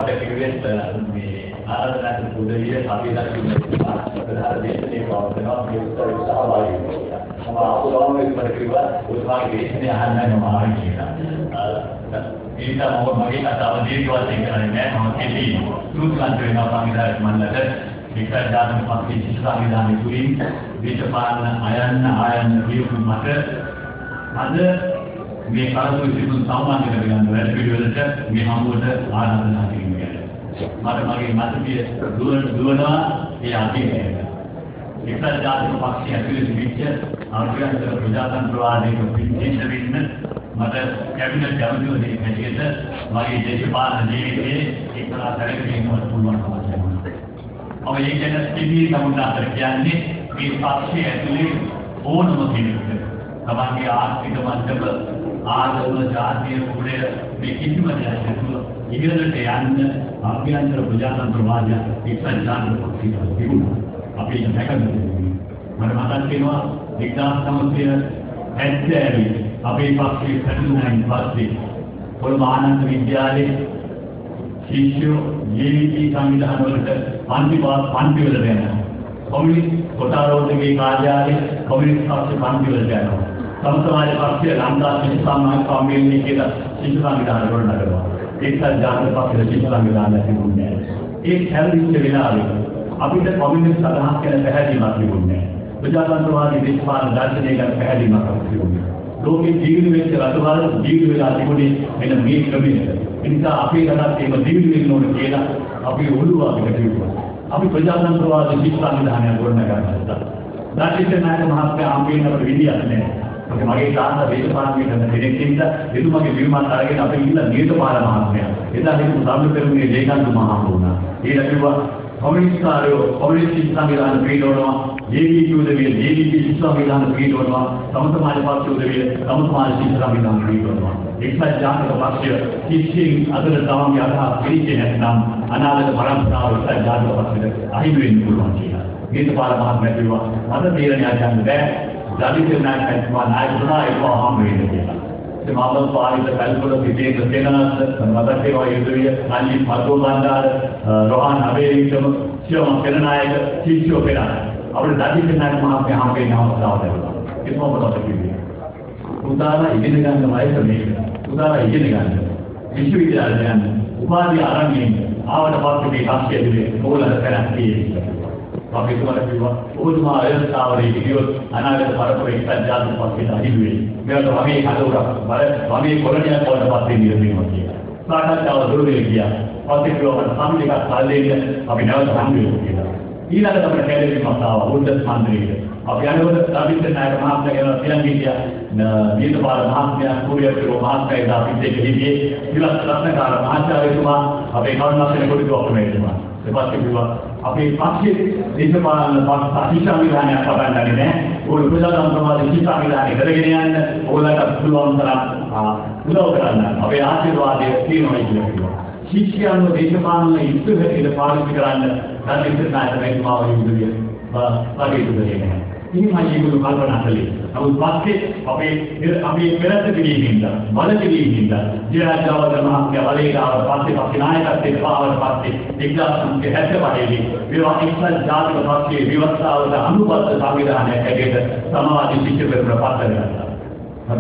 Previous ආරාධනා පුදවිය සාපේක්ෂව ප්‍රධාන දේශනේ පවත්වනවා විස්තර සහභාගී වෙනවා. මම ආපුවාම විස්තර කිව්වා උදාහරණ දේශනේ අහන්න මම ආවේ කියලා. ඒක මගේ කතාව දීර්ඝ වශයෙන් කරන්නේ නැහැ. මම කෙටි සූත්‍රාන්ත වෙනවා සංවිධායක මණ්ඩලයට විස්තර දාන පස්සේ සංවිධානය තුලින් දේශපාලන ආයන්න කියපු මට අද මේ කාලේ සිදුවන සාමාන්‍ය කරගන්න වැඩ පිළිවෙලට මේ හමුවට ආරාධනා කිරීමයි. මට මගේ මතකයේ දුවනවා ඒ අධිකරණය. එක්සත් ජාතික පක්ෂය ඇතුළේ තිබිච්ච ආර්ථික ප්‍රජාතන්ත්‍රවාදයේ පිළිපදින්න වෙන්න මට කැබිනට් ඇමතිවරයෙක් හැටියට මගේ දේශපාලන ජීවිතයේ එක්තරා සැලකීමක් පුළුවන්කම තිබුණා. ඔය කියන ස්ථිතිය තමයි අතර කියන්නේ මේ පක්ෂය ඇතුළේ ඕනම කෙනෙකුට තමන්ගේ ආර්ථික මට්ටම ආගම ජාතිය කුලය මේ කිසිම දෙයක් නැතුව ඉහළට යන්න අභ්‍යන්තර ප්‍රජාතන්ත්‍රවාදය එක්සත් ජාතික පක්ෂය තිබුණා. අපි ඒක දැකගන්නවා. මට මතක් වෙනවා 1970 අපේ පක්ෂයේ පැතුණායින් පස්සේ කොළඹ ආනන්ද විද්‍යාලයේ ශිෂ්‍යෝ ජීවිතී සංවිධාන වලට පන්ති වලට යනවා. කොමියුනිස්ට් කොටාරෝඩගේ කාර්යාලයේ කොමියුනිස්ට් පක්ෂ පන්ති වලට යනවා. සමසමාජ පක්ෂය ලංකා ශිෂ්‍ය සම්මාන සම්මේලනයේ කියලා ශිෂ්‍ය සංවිධාන වලට නගනවා. එක්සත් ජාතික පක්ෂයේ ශිෂ්‍ය සංවිධානයක් තිබුණේ නැහැ. ඒ හැල්විච්ච වෙලාවේ අපිට කොමියුනිස්ට් සදහස් ගැන පැහැදිලිමත් තිබුණේ නැහැ. ප්‍රජාතන්ත්‍රවාදී දේශපාලන දර්ශනය ගැන පැහැදිලිමත් තිබුණේ නැහැ. ලෝකෙ ජීවිත වෙච්ච රටවල් ජීවිත වෙලා තිබුණේ මෙන්න මේ ක්‍රමයකට. ඒ නිසා අපේ රටත් ඒක ජීවිත වෙන්න ඕන කියලා අපි ඔළුව අපිට කිව්වා. අපි ප්‍රජාතන්ත්‍රවාදී ශිෂ්‍ය සංවිධානයක් ගොඩනගා ගත්තා. දාර්ශනික නායක මහත්මයා හම්බෙන්න අපිට විදියක් නැහැ. මගේ තාත්තා දේශපාලනය කරන කෙනෙක් නිසා එතුමාගේ විමර්ශන අරගෙන අපි ඉන්න නියතපාල මහත්මයා. එදා හිටපු සම්මත පෙරමුණේ ලේකම්තුමා හම්බ වුණා. ඊට කිව්වා කොමියුනිස්ට්කාරයෝ කොමියුනිස්ට් සංවිධාන පිළිවෙලනවා ජේවිපී උදවිය ජේවිපී ශිෂ්‍ය සංවිධාන පිළිවෙලනවා සමසමාජ පක්ෂ උදවිය සමසමාජ ශිෂ්‍ය සංවිධාන පිළිවෙලනවා. එක්සත් ජාතික පක්ෂය ශිෂ්‍යයන් අතර තමන්ගේ අදහස් පිළිච්චේ නැත්නම් අනාගත පරම්පරාව එක්සත් ජාතික පක්ෂයට අහිමි වෙන්න පුළුවන් කියලා. නියතපාල මහත්මයා කිව්වා මට තීරණයක් ගන්න බෑ. Jadikan naik naik itu aham ini. Semalam hari terkait kita kesenangan mata sewa itu dia nanti padu bandar rohan habis itu siapa kena naik sisio kena. Apalagi jadikan naik mahal yang hampir nama tahu dah. Itu apa betul kita? Utara ini dengan kembali sendiri. Utara ini dengan sisio itu dengan upah di arang ini. Awal dapat kita kasih dulu. Bola sekarang ini. Tapi itu mana juga, utama ayat tawari itu, anak itu para pemain jalan pasti dah hidup. Mereka kami kalau orang, kami kolonial kalau pasti dia mesti. Sahaja jauh dulu dia, pasti kalau orang kami dekat salin, kami nak sambil kita. Ini ada apa kerja di masalah, udah mandiri. Tapi anda udah tapi senang mahal dengan yang dia, dia tu para mahasiswa, kuliah itu mahasiswa tapi dia jelas terasa kalau mahasiswa itu mah, apa kalau nak kena kuliah dokumen itu mah. Lepas itu අපි පස්සේ දේශපාලන පක්ෂ සංවිධානයක් පටන් ගන්නේ නැහැ. ඕක ප්‍රජාතන්ත්‍රවාදී ශිෂ්‍ය සංවිධානය කරගෙන යන්න ඕලකට පුළුවන් තරම් උදව් කරන්න. අපේ ආශිර්වාදය තියෙනවා කියලා කිව්වා. ශිෂ්‍යයන්ව දේශපාලන ඉස්සරහට පාවිච්චි කරන්න ධර්මික නායකතුමාව යොමුදුවේ වගේ දුන්නේ. ඉතින් මම මේක කල්පනා කළේ. නමුත් පස්සේ අපි පෙරත් පිළිගින්ද බල පිළිගින්ද ජයජාවද මහත්මයා බලේගාව පස්සේ පස්සේ නායකත්වයට පාවල පස්සේ 1970 විවාහ එක්සත් ජාතික පක්ෂයේ විවස්ථාවද අනුබද්ධ සංවිධානයක් ඇටියට සමාජ ශිෂ්‍ය පෙරමුණ පත් කරගත්තා.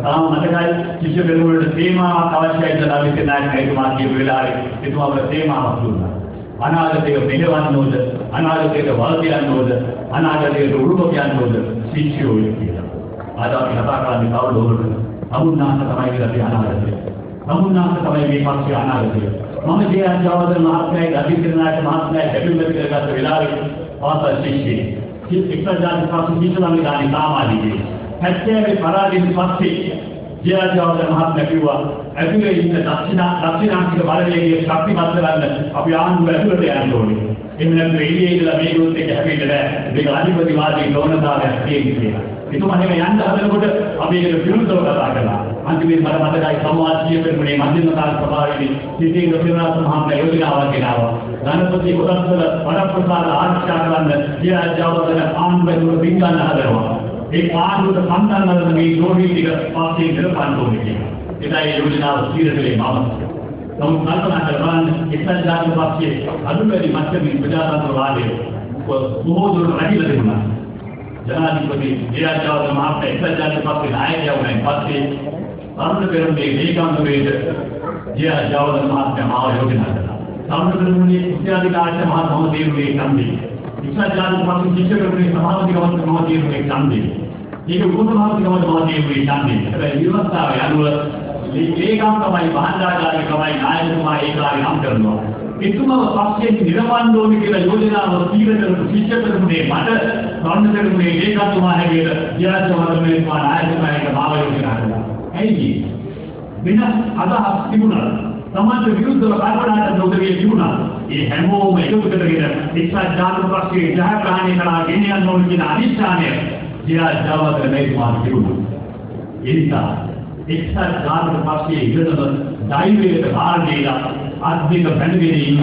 තාම මතකයි ශිෂ්‍ය පෙරමුණේ තේමාවක් අවශ්‍යයි කියලා අපි නායකතුමා කියපු වෙලාවේ එතුමාගේ තේමාවක් දුන්නා. අනාගතයේ මෙහෙවන්නෝද අනාගතයේ වල්දියන්නෝද අනාගතයේ උරුමකියන්නෝද ශිෂ්‍යයෝ කියලා. අද අපි කතා කරන්නේ කවුරුද? අමුන්නාස තමයි කියලා අනාගතය. අමුන්නාස තමයි මේ පක්ෂයේ අනාගතය. මම ජයජාවද මහත්මයාගේ අධිකරණායක මහත්මයා කැබිනට් කරගත්ත වෙලාවේ පාසල් ශිෂ්‍යයෙක්. එක්සත් ජාතික පක්ෂ ශිෂ්‍ය සංවිධානයේ සමාජිකයෙක්. හැත්තෑවේ පරාජිත පස්සේ ජයජාවද මහත්මයා කිව්වා ඇතුලේ ඉන්න දක්ෂිණාංශික බලවේගයේ ශක්තිමත් කරන්න අපි ආණ්ඩුව ඇතුළට යන්න ඕනේ. එහෙම නැත්නම් එළියේ ඉඳලා මේ ගොත් එක හැපෙන්න බෑ. මේක අධිපතිවාදී ලෝණතාවයක් තියෙනවා. එතුමා එහෙම යන්න හදනකොට අපි ඒක විරුද්ධව කතා කළා. අන්තිමේ මට මතකයි සමාජීය පෙරමුණේ මධ්‍යම කාල සභාවේදී සිටින රොසිනාත් මහත්මයා යෝජනාවක් ගෙනාවා. ගණපති කොටස්වල වඩප්‍රසාද ආරක්ෂා කරන්න ජයජාවද ආණ්ඩුව පිටින් හදනවා. ඒ ආණ්ඩුවට සම්බන්ධ මේ යෝජී ටික පස්සේ ඉඳලා පන්තෝනේ කියනවා. ඒකයි යෝජනාව ස්ථිර කළේ මම. නමුත් කල්පනා කරලා බලන්න එක්සත් ජාතික පක්ෂයේ අදුමැති මට්ටමින් ප්‍රජාතන්ත්‍රවාදයේ බොහෝ දුරට රැකිලා තිබුණා. ජනාධිපති ජයජාවත මහත්මයා එක්සත් ජාතික පක්ෂයේ නායකයා වුණායින් පස්සේ තරුණ පෙරමුණේ ලේකම්වරේද ජයජාවත මහත්මයා මාව යෝජනා කළා. තරුණ පෙරමුණේ විද්‍යාධිකාරී මහත්මයා තීරුවේ කම්බි. එක්සත් ජාතික පක්ෂයේ ශිෂ්‍ය පෙරමුණේ සභාපතිකමත් මම තීරුවේ කම්බි. ඒක උපසභාපතිකමත් මම තීරුවේ කම්බි. හැබැයි විවස්ථාව යනුව ලේකම් තමයි මහාචාර්ය තමයි නායකතුමා ඒ කාර්ය නම් කරනවා. එතුමව පක්ෂයෙන් නිරවන්න ඕනේ කියලා යෝජනාව තීරණය ශිෂ්‍ය පෙරමුණේ මට තරුණ පෙරමුණේ ලේකම්තුමා හැටියට ජයජාවත මහත්මයා නායකතුමා එක මාව යෝජනා කළා. ඇයි වෙන අදහස් තිබුණා සමාජ විරුද්ධව කල්පනා කරන උදවිය තිබුණා ඒ හැමෝම එකතු කරගෙන එක්සත් ජාතික පක්ෂයේ ජයග්‍රහණය කරලා ගෙන යන්න ඕන කියන අනිශ්චානය ජයජාවත මහත්මයා තිබුණා. ඒ නිසා එක්සත් ජාතික පක්ෂයේ ඉහළම ධෛර්යයට බාර දීලා ආර්ථික බැඳගෙන ඉන්න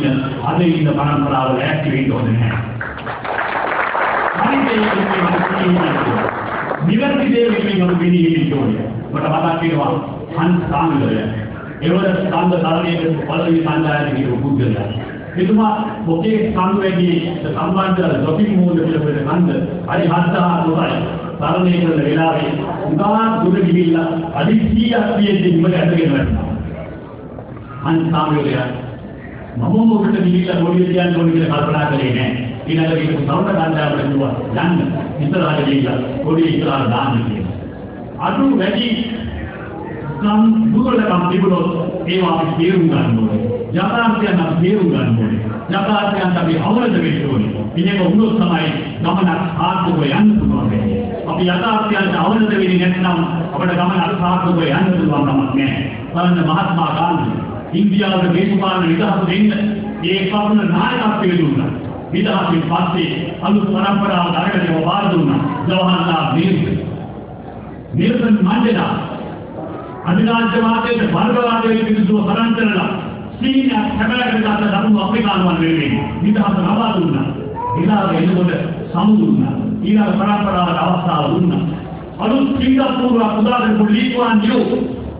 අද ඉන්න පරම්පරාව ලෑස්ති වෙන්න ඕනේ නැහැ. නිවැරදි දේවල් වලින් විනිවිද ඕනේ. මට මතක් වෙනවා හන්ස් කාමිලය. ඒවල ස්කන්ධ ධර්මයේ පළවෙනි සංජානනයේ පුද්ගලයා. එතුමා මොකේ ස්කන්ධ වැඩි සම්බන්ධ දොපින් මූල පිළිවෙල ස්කන්ධ අරි 7000 තරණය කරන වෙලාවේ උදා දුර ගිහිල්ලා අදි 100ක් තියෙද්දි ඉමල ඇදගෙන වැටෙනවා. හන්ස් කාමිලය මම මොකට ගිහිල්ලා මොඩිය කියන්න ඕනේ කියලා කල්පනා කරේ නැහැ. ඊළඟට ඒක සෞන්දර්ය කාන්තාවට කිව්වා යන්න ඉස්සරහට ගිහිල්ලා පොඩි ඉස්සරහට දාන්න කියලා. අඩු වැඩි නම් දුරලකම් තිබුණොත් ඒවා අපි තේරුම් ගන්න ඕනේ. යථාර්ථයන් අපි තේරුම් ගන්න ඕනේ. යථාර්ථයන් අපි අවබෝධ වෙන්න ඕනේ. ඉතින් උනොත් තමයි ගමනක් සාර්ථකව යන්න පුළුවන් වෙන්නේ. අපි යථාර්ථයන් අවබෝධ වෙන්නේ නැත්නම් අපේ ගමන අසාර්ථකව යන්න පුළුවන් කමක් නැහැ. බලන්න මහත්මා ගාන්ධි ඉන්දියාවේ දේශපාලන නිදහස දෙන්න ඒ කවුරුන නායකත්වය දුන්නා. නිදහසින් පස්සේ අලුත් පරම්පරාව අරගෙන වාර දුන්නා. ජවහර්ලාල් නෙහ්රු නෙල්සන් මැන්ඩෙලා අධිරාජ්‍යවාදයේ වර්ගවාදයේ විරුද්ධව හරන් කරලා සීන හැමලකට දාන දකුණු අප්‍රිකානුවන් වෙන්නේ නිදහස ලබා දුන්නා. ඊළඟ එනකොට සමු දුන්නා. ඊළඟ පරම්පරාවට අවස්ථාව දුන්නා. අලුත් සිංගප්පූරු උදාහරණ කුලීකුවන් යෝ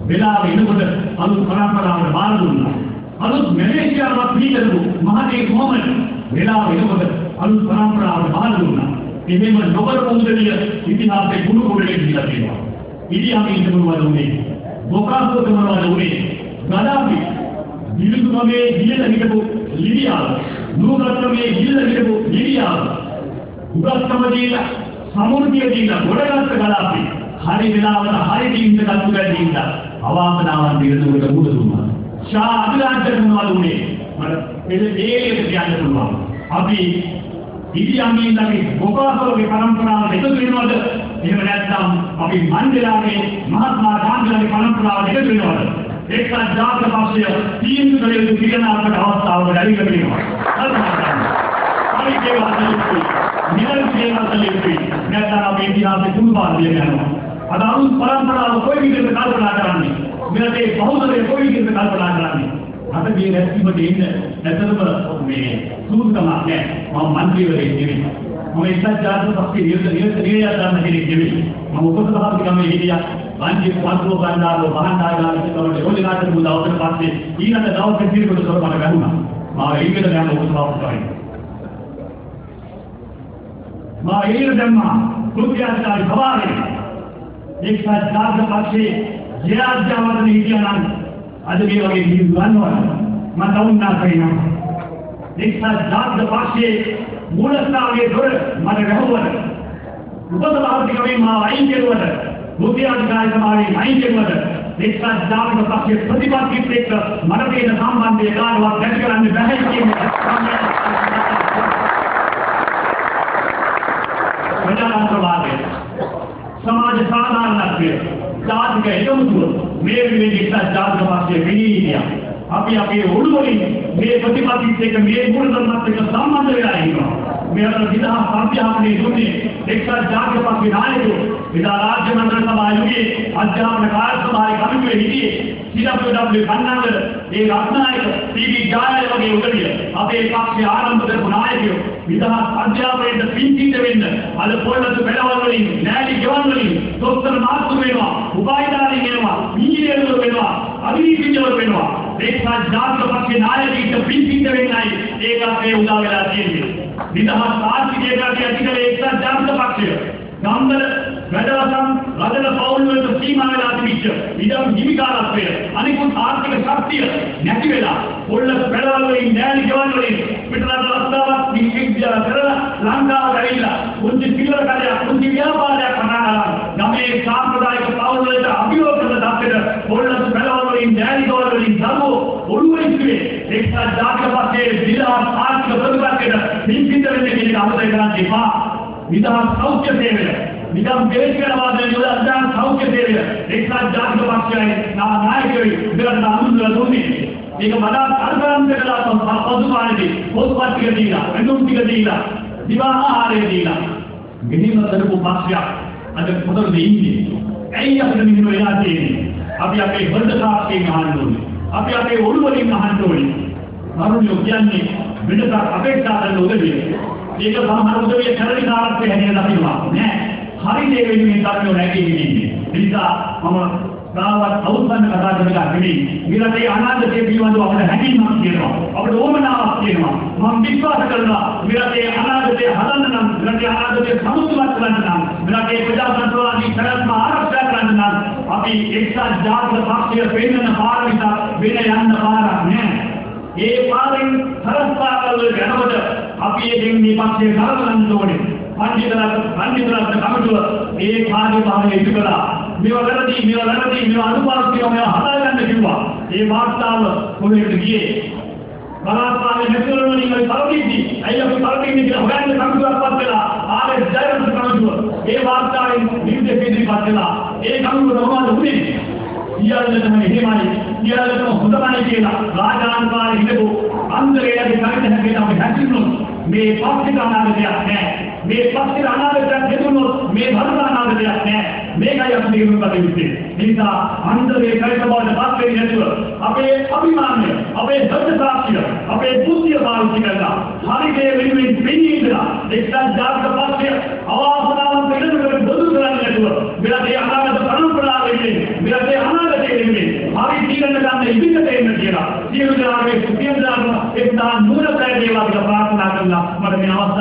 වෙලාව එනකොට අලුත් පරම්පරාවට බාර දුන්නා. අලුත් මැලේසියාවක් පිළිගනු මහදේ මොහමඩ් වෙලාව එනකොට අලුත් පරම්පරාවට බාර දුන්නා. එහෙම නොබර මුදලිය ඉතිහාසයේ ගුණ කොටගෙන ඉඳලා තියෙනවා. ඉතිහාසයේ ඉඳලා උනේ බොකාසෝ තමවල උනේ ගඩාෆි දිලිඳුමේ ගියල හිටපු ලිබියාව නූරත්මේ ගියල හිටපු ලිබියාව උගත්කම දීලා සමුර්තිය දීලා ගොඩගත්ත ගඩාෆි හරි වෙලාවට හරි තීන්දුව ගන්න බැරිින්ද අවාසනාවන් දිනදුරට මුද දුන්නා. ෂා අභිලාෂ මොනවද උනේ මට දෙලේට කියන්න පුළුවන්. අපි ඉතිහාසයේ බොකාසෝගේ පරම්පරාව එකතු වෙනවද? එහෙම නැත්නම් අපි මණ්ඩලාගේ මහත්මා ගාන්ධිගේ පරම්පරාව එකතු වෙනවද? එක්සත් ජාතික පක්ෂය තීන්දුව කළ යුතු පිළිගන්නාකට අවස්ථාවක ලැබිලා තියෙනවා. අපි ඒවා අතලිපි. නිරන්තරයෙන් අතලිපි. නැත්නම් අපි ඉතිහාසයේ තුන්පාදිය යනවා. අද අලුත් පරම්පරාව කොයි විදිහට කල්පනා කරන්නේ? මෙතේ බහුතරය කොයි විදිහට කල්පනා කරන්නේ? අපේ මේ රැස්වීමට ඉන්න ඇත්තටම මේ සූත්‍රමක් නෑ. මම මන්ත්‍රීවරයෙක් නෙවෙයි. මම එක්සත් ජාතික පක්ෂයේ නියෝජනය කරන කෙනෙක් නෙවෙයි. මම උපසභාපතිකමේ හිටියා. වංචිත පන්සල බණ්ඩාරෝ බහන්දාගාමී කමිටුවේ යෝජනා කරපු දවසට පස්සේ ඊළඟ දවසේ පිළිවෙල සොරපණ ගන්නවා. මම ඒකට යන උපසභාපතිකමයි. මම ඒකට දැම්මා කුරුපියාස්කාරි සභාවේ එක්සත් ජාතික පක්ෂයේ ජයාජ්‍යවදන හිටියා නම් අද මේ වගේ දීර්ඝ ගන්නවා මම තවුන්නා කියනවා. එක්සත් ජාතික පක්ෂයේ මූලස්ථානයේ දොර මට ගැහුවට උපසභාපතිකමෙන් මාව අයින් කෙරුවට මුඛ්‍යාධිකාරී සභාවෙන් අයින් කෙරුවට එක්සත් ජාතික පක්ෂයේ ප්‍රතිපත්තිත් එක්ක මට තියෙන සම්බන්ධය කාටවත් නැති කරන්න බැහැ කියන්නේ. ප්‍රජාතන්ත්‍රවාදය සමාජ සාධාරණත්වය ජාතික එකමුතුව මේ විදිහට එක්සත් ජාතික පක්ෂයේ විනීතිය අපි අපේ ඔළුවලින් මේ ප්‍රතිපත්තිත් එක්ක මේ මූලධර්මත් එක්ක සම්බන්ධ වෙලා ඉන්නවා. මේ අතර විදහා අධ්‍යාපනයේ දුන්නේ එක්සත් ජාතික පක්ෂේ නායකයෝ විදා රාජ්‍ය මණ්ඩල සභාවේ අධ්‍යාපන කාර්ය සභාවේ කමිටුවේ හිටියේ CWW කන්නංගල ඒ රත්නායක පී.ඩී. ජායල වගේ උදවිය අපේ පක්ෂයේ ආරම්භ කරපු නායකයෝ විදහා අධ්‍යාපනයේ පින්තිට වෙන්න අද පොළොන්නරු පෙළවල් වලින් නෑලි ගෙවල් වලින් දොස්තර මාස්ටර් වෙනවා උපාධිධාරී වෙනවා ඉංජිනේරුවෝ වෙනවා අභිනීතිඥයෝ වෙනවා එක්සත් ජාතික පක්ෂේ නායකයෙක්ට පිළිපිට වෙන්නයි ඒකත් මේ උදා වෙලා තියෙන්නේ. නිදහස් ආර්ථිකයකට ඇතිකල එක්සත් ජාතික පක්ෂය ගම්වල වැඩවසම් රටේ පෞල් වලට සීමා වෙලා තිබිච්ච ඉඩම් හිමිකාරත්වය අනිකුත් ආර්ථික ශක්තිය නැති වෙලා පොල්ල පෙරවල වලින් නෑලි ගෙවල් වලින් පිටරට රස්තාවක් විශ්වවිද්‍යාල කරලා ලංකාවට ඇවිල්ලා උන්ති පිළර කාර්යයක් උන්ති ව්‍යාපාරයක් කරනවා ගමේ සාම්ප්‍රදායික පෞල් වලට අභියෝග කරන දාපෙට පොල්ල පෙරවල වලින් නෑලි ගෙවල් වලින් දරුවෝ ඔළුවෙන් ඉන්නේ එක්සත් ජාතික පක්ෂයේ නිදහස් ආර්ථික ප්‍රතිපත්තියට පිළිපිට වෙන්න කියන එක අමතක කරන්න එපා. නිදහස් සෞඛ්‍ය සේවය නිදම් දේශීයවාදයේ නිදහස් සෞඛ්‍ය සේවය එක්සත් ජාතික පක්ෂයයි නායකයෝ ඉදිරියට අනුමත දුන්නේ. මේක වඩා අර්ථවත්ව කළා පොදුමානදී පොත්පත් ටික දීලා එඳුම් ටික දීලා දිවා ආහාරය දීලා ගෙනිම කරපු පක්ෂයක් අද පොතේ ඉන්නේ. ඇයි අපිට මෙහෙම වෙලා තියෙන්නේ? අපි අපේ හෘද සාක්ෂියෙන් අහන්න ඕනේ. අපි අපේ ඔළුව වලින් අහන්න ඕනේ. මරුණියෝ කියන්නේ වෙනසක් අපේක්ෂා කරන උදවිය. ඒක සමහර උදවිය කරලි කාර්යයක් හැදෙන්න අපිවා නෑ. හරි දේ වෙනුවෙන් තමයි නැගෙන්නේ ඉන්නේ. ඒ නිසා මම තාවත් අවුස්සන්න කතා කරලා නෙමෙයි. ඊළඟේ අනාගතයේ පිළිබඳව අපිට හැඟීමක් තියෙනවා. අපිට ඕමනාවක් තියෙනවා. මම විශ්වාස කරනවා ඊළඟේ අනාගතය හදන්න නම් ඊළඟේ අනාගතය සමුතුලත් කරන්න නම් ඊළඟේ ප්‍රජාතන්ත්‍රවාදී ප්‍රයත්න ආරක්ෂා කරන්න නම් අපි එක්සත් ජාතික පක්ෂය වෙනන පාර විතර වෙන යන්න පාරක් නෑ. ඒ පාරෙන් හරස්පාකල් යනකොට අපි එදින්නේ පක්ෂේ කරගන්න ඕනේ. පඬිතුලාට කමිටුව ඒ කාර්යභාරය ඉටු කළා. මේවා අනුපාත කියලා මේවා හදාගන්න කිව්වා. ඒ වාර්තාව කොහෙද ගියේ? බලාපොරොත්තු මෙතුළු වලින් පරිදි අයිය අපි පරිදි කියලා හොයන්න කමිටුවක්පත් වෙලා ආරේ ජයවර්ධන කමිටුව ඒ වාර්තාවෙන් නිර්දේශ ඉදිරිපත් කළා. ඒ කමිටුව මොනවද උනේ? සියල්ලටම එහෙමයි සියල්ලටම හොඳමයි කියලා රාජාන්කාරී හිටපු අන්දරේගේ කවිත හැටියට අපි හැසිරුණොත් මේ පක්ෂික අනාගතයක් නැහැ. මේ පක්ෂික අනාගතයක් හේතුනොත් මේ ධර්ම අනාගතයක් නැහැ. මේකයි අපි තේරුම් ගන්න යුත්තේ. නිසා අන්දරේ කවිත බවට පත් වෙන්නේ නැතුව අපේ අභිමානය, අපේ ධර්ම සාක්ෂිය, අපේ බුද්ධිය පාවිච්චි කරලා හරිගේ වෙනුවෙන් පිළි ඉඳලා එක්සත් ජාතික පක්ෂය අවාසනාවන්ත ඉලක්කවල බොදු කරන්නේ නැතුව මෙලදී අනාගත පරම්පරාව වෙන්නේ මෙලදී අනාගතයේ වෙන්නේ හරි තීරණ ගන්න ඉදිරියට එන්න කියලා සියලු දෙනාගේ සියලු දෙනාම එක්දා නුවණ ප්‍රයෝගය වගේ ප්‍රාර්ථනා කරලා මට මේ අවස්ථාව